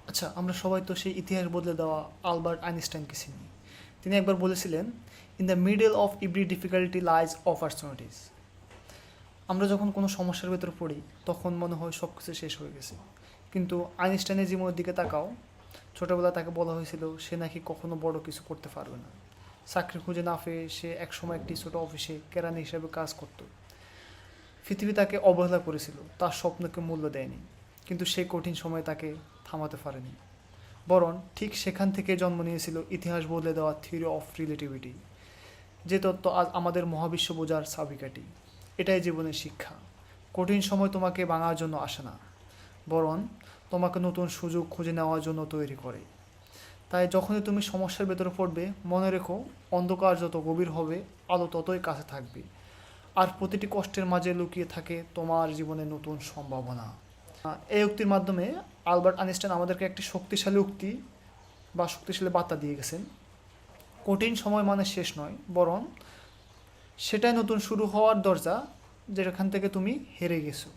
আচ্ছা, আমরা সবাই তো সেই ইতিহাস বদলে দেওয়া আলবার্ট আইনস্টাইনকে চিনি। তিনি একবার বলেছিলেন, in the middle of every difficulty lies opportunities. আমরা যখন কোনো সমস্যার ভেতর পড়ি তখন মনে হয় সব কিছু শেষ হয়ে গেছে, কিন্তু আইনস্টাইনের জীবনের দিকে তাকাও। ছোটোবেলা তাকে বলা হয়েছিল সে নাকি কখনো বড় কিছু করতে পারবে না। চাকরি খুঁজে না পেয়ে সে একসময় একটি ছোটো অফিসে কেরানি হিসেবে কাজ করত। পৃথিবী তাকে অবহেলা করেছিল, তার স্বপ্নকে মূল্য দেয়নি, কিন্তু সেই কঠিন সময় তাকে থামাতে পারেনি। বরং ঠিক সেখান থেকে জন্ম নিয়েছিল ইতিহাস বদলে দেওয়া থিওরি অফ রিলেটিভিটি, যে তত্ত্ব আজ আমাদের মহাবিশ্ব বোঝার চাবিকাঠি। এটাই জীবনের শিক্ষা। কঠিন সময় তোমাকে ভাঙার জন্য আসে না, বরং তোমাকে নতুন সুযোগ খুঁজে নেওয়ার জন্য তৈরি করে। তাই যখনই তুমি সমস্যার ভেতরে পড়বে, মনে রেখো, অন্ধকার যত গভীর হবে, আলো ততই কাছে থাকবে। আর প্রতিটি কষ্টের মাঝে লুকিয়ে থাকে তোমার জীবনে নতুন সম্ভাবনা। এই উক্তির মাধ্যমে আলবার্ট আইনস্টাইন আমাদেরকে একটি শক্তিশালী উক্তি বা শক্তিশালী বার্তা দিয়ে গেছেন। কঠিন সময় মানে শেষ নয়, বরং সেটাই নতুন শুরু হওয়ার দরজা, যেখান থেকে তুমি হেরে গেছো।